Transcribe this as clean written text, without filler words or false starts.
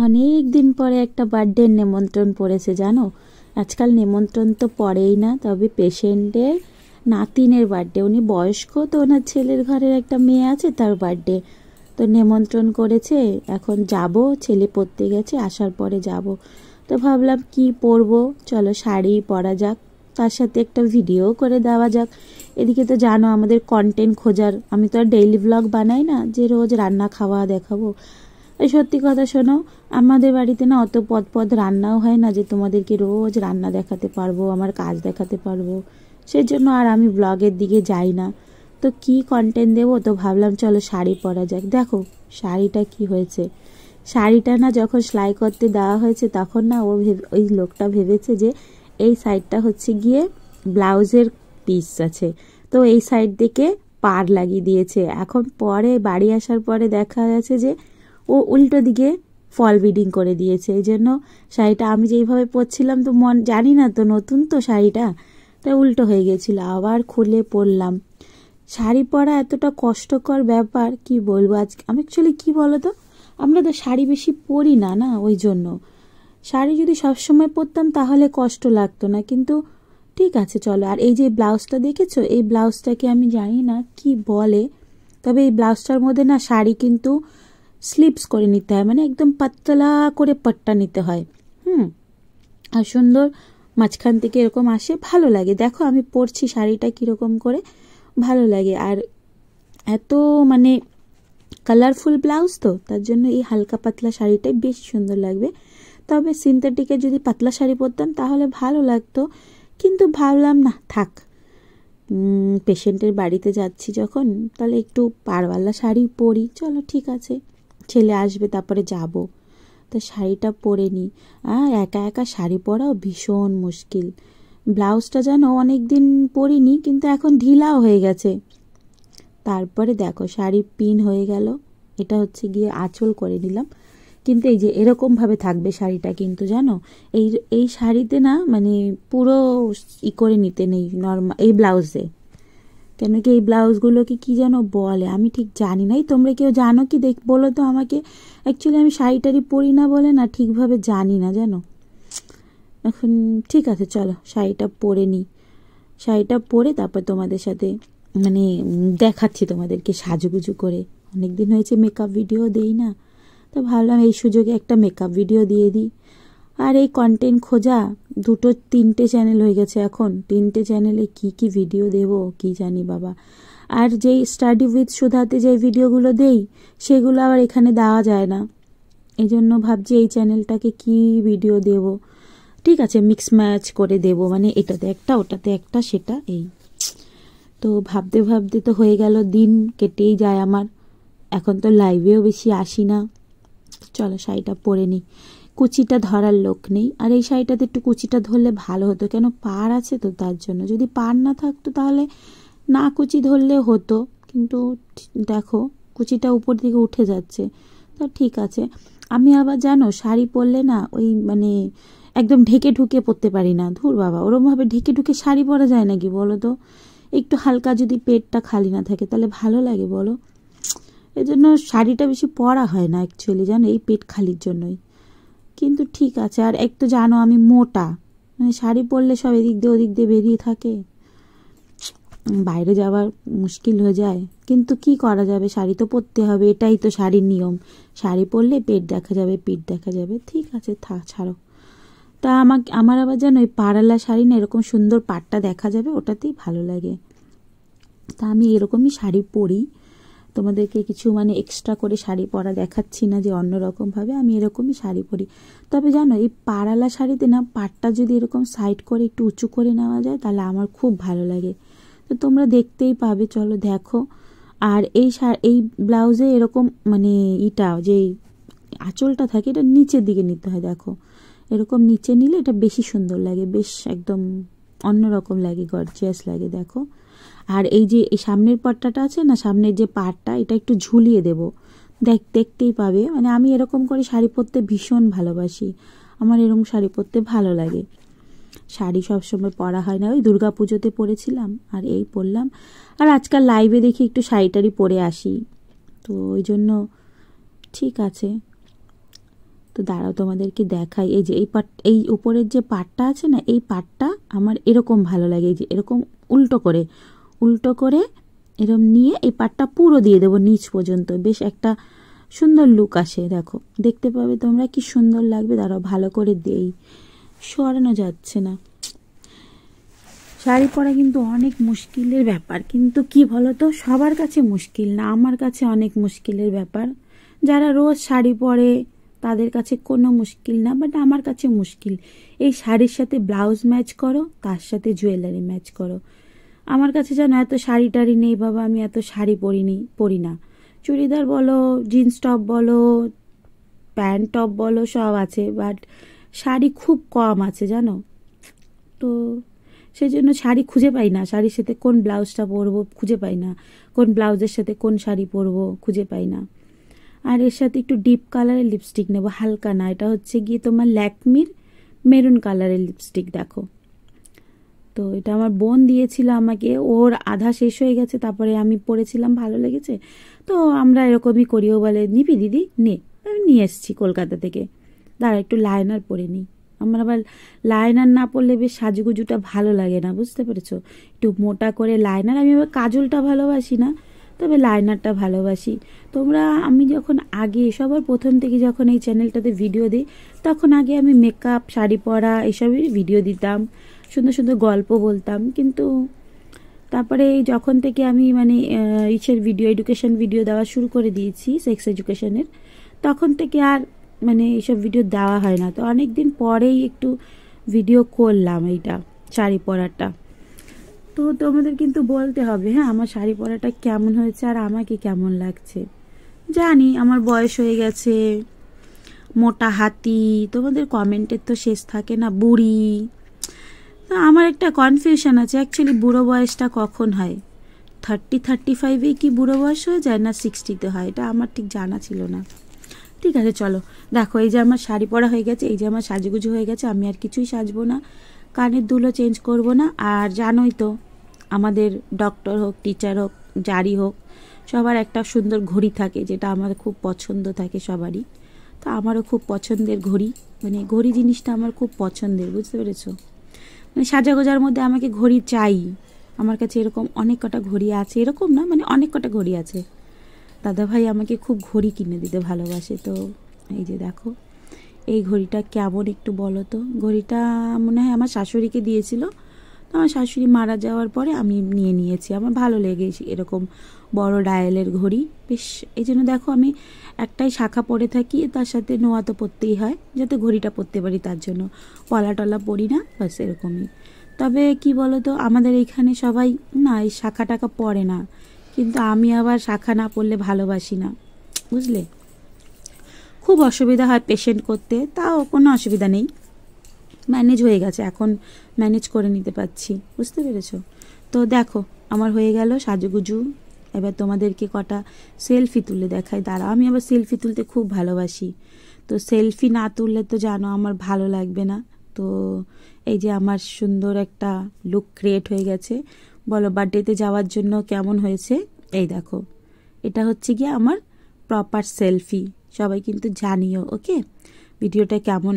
অনেক দিন পরে একটা বার্থডের নেমন্ত্রণ পড়েছে জানো। আজকাল নেমন্ত্রণ তো পড়েই না, তবে পেশেন্টের নাতিনের বার্থডে, উনি বয়স্ক তো, ওনার ছেলের ঘরের একটা মেয়ে আছে, তার বার্থডে তো নেমন্ত্রণ করেছে। এখন যাব, ছেলে পড়তে গেছে, আসার পরে যাব। তো ভাবলাম কি পরবো, চলো শাড়ি পরা যাক, তার সাথে একটা ভিডিও করে দেওয়া যাক। এদিকে তো জানো আমাদের কন্টেন্ট খোঁজার, আমি তো আর ডেইলি ব্লগ বানাই না যে রোজ রান্না খাওয়া দেখাবো। এই সত্যি কথা শোনো, আমাদের বাড়িতে না অত পদ রান্নাও হয় না যে তোমাদেরকে রোজ রান্না দেখাতে পারবো, আমার কাজ দেখাতে পারবো। সেই জন্য আর আমি ব্লগের দিকে যাই না। তো কি কন্টেন্ট দেবো, তো ভাবলাম চলো শাড়ি পরা যাক। দেখো শাড়িটা কি হয়েছে, শাড়িটা না যখন সেলাই করতে দেওয়া হয়েছে তখন না ওই লোকটা ভেবেছে যে এই সাইডটা হচ্ছে গিয়ে ব্লাউজের পিস আছে, তো এই সাইড দিকে পার লাগিয়ে দিয়েছে। এখন পরে বাড়ি আসার পরে দেখা যাচ্ছে যে ও উল্টো দিকে ফল বিডিং করে দিয়েছে। এই জন্য শাড়িটা আমি যেইভাবে পরছিলাম, তো জানি না তো, নতুন তো শাড়িটা, তাই উল্টো হয়ে গেছিলো। আবার খুলে পরলাম। শাড়ি পরা এতটা কষ্টকর ব্যাপার কি বলবো। আজকে আমি অ্যাকচুয়ালি কী বলো তো, আমরা তো শাড়ি বেশি পরি না, না ওই জন্য। শাড়ি যদি সবসময় পরতাম তাহলে কষ্ট লাগতো না, কিন্তু ঠিক আছে চলো। আর এই যে ব্লাউজটা দেখেছো, এই ব্লাউজটাকে আমি জানি না কি বলে, তবে এই ব্লাউজটার মধ্যে না শাড়ি কিন্তু স্লিপস করে নিতে হয়, মানে একদম পাতলা করে পাট্টা নিতে হয়। আর সুন্দর মাঝখান থেকে এরকম আসে, ভালো লাগে। দেখো আমি পরছি শাড়িটা কীরকম করে, ভালো লাগে। আর এত মানে কালারফুল ব্লাউজ তো, তার জন্য এই হালকা পাতলা শাড়িটাই বেশ সুন্দর লাগবে। তবে সিনথেটিকের যদি পাতলা শাড়ি পরতাম তাহলে ভালো লাগতো, কিন্তু ভাবলাম না থাক, পেশেন্টের বাড়িতে যাচ্ছি যখন, তাহলে একটু পাড়ওয়ালা শাড়ি পরি। চলো ঠিক আছে, ছেলে আসবে তারপরে যাব, তো শাড়িটা পরে নিই। আর একা একা শাড়ি পরাও ভীষণ মুশকিল। ব্লাউজটা যেন অনেক দিন পরিনি, কিন্তু এখন ঢিলাও হয়ে গেছে। তারপরে দেখো শাড়ি পিন হয়ে গেল, এটা হচ্ছে গিয়ে আঁচল করে নিলাম। কিন্তু এই যে এরকমভাবে থাকবে শাড়িটা, কিন্তু জানো এই এই শাড়িতে না মানে পুরো করে নিতে নেই নর্মাল এই ব্লাউজে। কেন কি এই ব্লাউজগুলোকে কি যেন বলে আমি ঠিক জানি না। তোমরা কেউ জানো কি, বলো তো আমাকে। অ্যাকচুয়ালি আমি শাড়িটারি পরি না বলে না ঠিকভাবে জানি না জানো। এখন ঠিক আছে চলো শাড়িটা পরে নিই। শাড়িটা পরে তারপর তোমাদের সাথে মানে দেখাচ্ছি তোমাদেরকে সাজুগুজু করে। অনেকদিন হয়েছে মেকআপ ভিডিও দেই না, তো ভাবলাম এই সুযোগে একটা মেকআপ ভিডিও দিয়ে দিই। আর এই কন্টেন্ট খোঁজা, দুটো তিনটে চ্যানেল হয়ে গেছে এখন, তিনটে চ্যানেলে কি কি ভিডিও দেব কি জানি বাবা। আর যেই স্টাডি উইথ সুধাতে যে ভিডিওগুলো দেই সেগুলো আবার এখানে দেওয়া যায় না, এই জন্য ভাবছি এই চ্যানেলটাকে কি ভিডিও দেব। ঠিক আছে মিক্স ম্যাচ করে দেব, মানে এটাতে একটা ওটাতে একটা, সেটা এই তো ভাবতে ভাবতে তো হয়ে গেল, দিন কেটেই যায় আমার। এখন তো লাইভেও বেশি আসি না। চলো শাড়িটা পরে নিই। কুচিটা ধরার লোক নেই, আর এই শাড়িটাতে একটু কুচিটা ধরলে ভালো হতো, কেন পাড় আছে তো তার জন্য। যদি পাড় না থাকতো তাহলে না কুচি ধরলে হতো, কিন্তু দেখো কুচিটা উপর দিকে উঠে যাচ্ছে। তো ঠিক আছে। আমি আবার জানো শাড়ি পরলে না ওই মানে একদম ঢেকে ঢুকে পরতে পারি না। ধুর বাবা, ওরমভাবে ঢেকে ঢুকে শাড়ি পরা যায় নাকি বলো তো। একটু হালকা যদি পেটটা খালি না থাকে তাহলে ভালো লাগে বলো। এজন্য শাড়িটা বেশি পরা হয় না অ্যাকচুয়ালি জানো, এই পেট খালির জন্যই। কিন্তু ঠিক আছে। আর এক তো জানো আমি মোটা, মানে শাড়ি পরলে সব এদিক দিয়ে ওদিক দিয়ে বেরিয়ে থাকে, বাইরে যাওয়ার মুশকিল হয়ে যায়। কিন্তু কি করা যাবে, শাড়ি তো পরতে হবে, এটাই তো শাড়ির নিয়ম। শাড়ি পরলে পেট দেখা যাবে, পিঠ দেখা যাবে। ঠিক আছে ছাড়ো। তা আমার আবার জানো ওই পাড়ালা শাড়ি না, এরকম সুন্দর পাটটা দেখা যাবে, ওটাতেই ভালো লাগে। তা আমি এরকমই শাড়ি পরি, তোমাদেরকে কিছু মানে এক্সট্রা করে শাড়ি পরা দেখাচ্ছি না যে অন্যরকমভাবে, আমি এরকমই শাড়ি পরি। তবে জানো এই পাড়ালা শাড়িতে না পাটটা যদি এরকম সাইড করে একটু উঁচু করে নেওয়া যায় তাহলে আমার খুব ভালো লাগে। তো তোমরা দেখতেই পাবে, চলো দেখো। আর এই ব্লাউজে এরকম মানে যে আঁচলটা থাকে এটা নিচের দিকে নিতে হয়। দেখো এরকম নিচে নিলে এটা বেশি সুন্দর লাগে, বেশ একদম অন্যরকম লাগে, গর্জিয়াস লাগে। দেখো আর এই যে এই সামনের পাটটা আছে না, সামনের যে পাটটা, এটা একটু ঝুলিয়ে দেব, দেখতেই পাবে। মানে আমি এরকম করে শাড়ি পরতে ভীষণ ভালোবাসি, আমার এরকম শাড়ি পরতে ভালো লাগে। শাড়ি সবসময় পরা হয় না, ওই দুর্গা পুজোতে পরেছিলাম আর এই পরলাম। আর আজকাল লাইভে দেখি একটু শাড়িটারি পরে আসি, তো ওই জন্য ঠিক আছে। তো দাঁড়াও তোমাদেরকে দেখাই। এই যে এই উপরের যে পাটটা আছে না, এই পাটটা আমার এরকম ভালো লাগে। এই যে এরকম উল্টো করে এরকম নিয়ে এই পাটটা পুরো দিয়ে দেবো নিচ পর্যন্ত, বেশ একটা সুন্দর লুক আসে। দেখো, দেখতে পাবে তোমরা কি সুন্দর লাগবে। দাঁড়াও ভালো করে দেই, সরানো যাচ্ছে না। শাড়ি পরা কিন্তু অনেক মুশকিলের ব্যাপার, কিন্তু কি বলতো, সবার কাছে মুশকিল না, আমার কাছে অনেক মুশকিলের ব্যাপার। যারা রোজ শাড়ি পরে তাদের কাছে কোনো মুশকিল না, বাট আমার কাছে মুশকিল। এই শাড়ির সাথে ব্লাউজ ম্যাচ করো, তার সাথে জুয়েলারি ম্যাচ করো। আমার কাছে যেন এত শাড়ি টাড়ি নেই বাবা, আমি এত শাড়ি পরি না। চুড়িদার বলো, জিন্স টপ বলো, প্যান্ট টপ বলো, সব আছে, বাট শাড়ি খুব কম আছে জানো। তো সেই জন্য শাড়ি খুঁজে পাই না, শাড়ির সাথে কোন ব্লাউজটা পরবো খুঁজে পাই না, কোন ব্লাউজের সাথে কোন শাড়ি পরবো খুঁজে পাই না। আর এর সাথে একটু ডিপ কালারের লিপস্টিক নেবো, হালকা না, এটা হচ্ছে গিয়ে তোমার ল্যাকমির মেরুন কালারের লিপস্টিক। দেখো, তো এটা আমার বোন দিয়েছিল আমাকে, ওর আধা শেষ হয়ে গেছে, তারপরে আমি পরেছিলাম, ভালো লেগেছে। তো আমরা এরকমই করি, ও বলে নিবি দিদি নে, আমি নিয়ে এসেছি কলকাতা থেকে। দাঁড়া একটু লাইনার পরে নিই। আমার আবার লাইনার না পরলে বেশ সাজুগুজুটা ভালো লাগে না, বুঝতে পেরেছো। একটু মোটা করে লাইনার, আমি আবার কাজলটা ভালোবাসি না, তবে লাইনারটা ভালোবাসি। তোমরা, আমি যখন আগে সবার প্রথম থেকে যখন এই চ্যানেলটাতে ভিডিও দিই, তখন আগে আমি মেকআপ, শাড়ি পরা এসবই ভিডিও দিতাম, সুন্দর সুন্দর গল্প বলতাম। কিন্তু তারপরে যখন থেকে আমি মানে ভিডিও, এডুকেশন ভিডিও দেওয়া শুরু করে দিয়েছি, সেক্স এডুকেশনের, তখন থেকে আর মানে এইসব ভিডিও দেওয়া হয় না। তো অনেক দিন পরেই একটু ভিডিও করলাম এইটা শাড়ি পরাটা। তো তোমাদের কিন্তু বলতে হবে, হ্যাঁ, আমার শাড়ি পরাটা কেমন হয়েছে আর আমাকে কেমন লাগছে। জানি আমার বয়স হয়ে গেছে, মোটা হাতি, তোমাদের কমেন্টের তো শেষ থাকে না, বুড়ি। না, আমার একটা কনফিউশন আছে, অ্যাকচুয়ালি বুড়ো বয়সটা কখন হয়? 35-এ কি বুড়ো বয়স হয়ে যায়, না 60-তে হয়? এটা আমার ঠিক জানা ছিল না। ঠিক আছে, চলো দেখো, এই যে আমার শাড়ি পরা হয়ে গেছে, এই যে আমার সাজুগুজু হয়ে গেছে, আমি আর কিছুই সাজবো না, কানের দুলও চেঞ্জ করব না। আর জানোই তো, আমাদের ডক্টর হোক, টিচার হোক, যারই হোক, সবার একটা সুন্দর ঘড়ি থাকে, যেটা আমার খুব পছন্দ থাকে সবারই। তো আমারও খুব পছন্দের ঘড়ি, মানে ঘড়ি জিনিসটা আমার খুব পছন্দের, বুঝতে পেরেছো। মানে সাজাগোজার মধ্যে আমাকে ঘড়ি চাই। আমার কাছে এরকম অনেক কটা ঘড়ি আছে, এরকম না, মানে অনেক কটা ঘড়ি আছে। দাদাভাই আমাকে খুব ঘড়ি কিনে দিতে ভালোবাসে। তো এই যে দেখো, এই ঘড়িটা কেমন একটু বলো তো। ঘড়িটা মনে হয় আমার শাশুড়িকে দিয়েছিল, তো আমার শাশুড়ি মারা যাওয়ার পরে আমি নিয়ে নিয়েছি। আমার ভালো লেগেছে এরকম বড় ডায়ালের ঘড়ি, বেশ। এই জন্য দেখো, আমি একটাই শাখা পরে থাকি, তার সাথে নোয়া তো পরতেই হয়, যাতে ঘড়িটা পরতে পারি, তার জন্য পলা টলা পরি না, বাস এরকমই। তবে কি বলো তো, আমাদের এইখানে সবাই না এই শাখা টাকা পরে না, কিন্তু আমি আবার শাখা না পরলে ভালোবাসি না, বুঝলে। খুব অসুবিধা হয় পেশেন্ট করতে, তাও কোনো অসুবিধা নেই, ম্যানেজ হয়ে গেছে, এখন ম্যানেজ করে নিতে পারছি, বুঝতে পেরেছো। তো দেখো, আমার হয়ে গেল সাজুগুজু। এবার তোমাদেরকে কটা সেলফি তুলে দেখাই, দাঁড়াও। আমি আবার সেলফি তুলতে খুব ভালোবাসি, তো সেলফি না তুললে তো জানো আমার ভালো লাগবে না। তো এই যে আমার সুন্দর একটা লুক ক্রিয়েট হয়ে গেছে, বলো বার্থডেতে যাওয়ার জন্য কেমন হয়েছে। এই দেখো, এটা হচ্ছে গিয়ে আমার প্রপার সেলফি। সবাই কিন্তু জানিও, ওকে, ভিডিওটা কেমন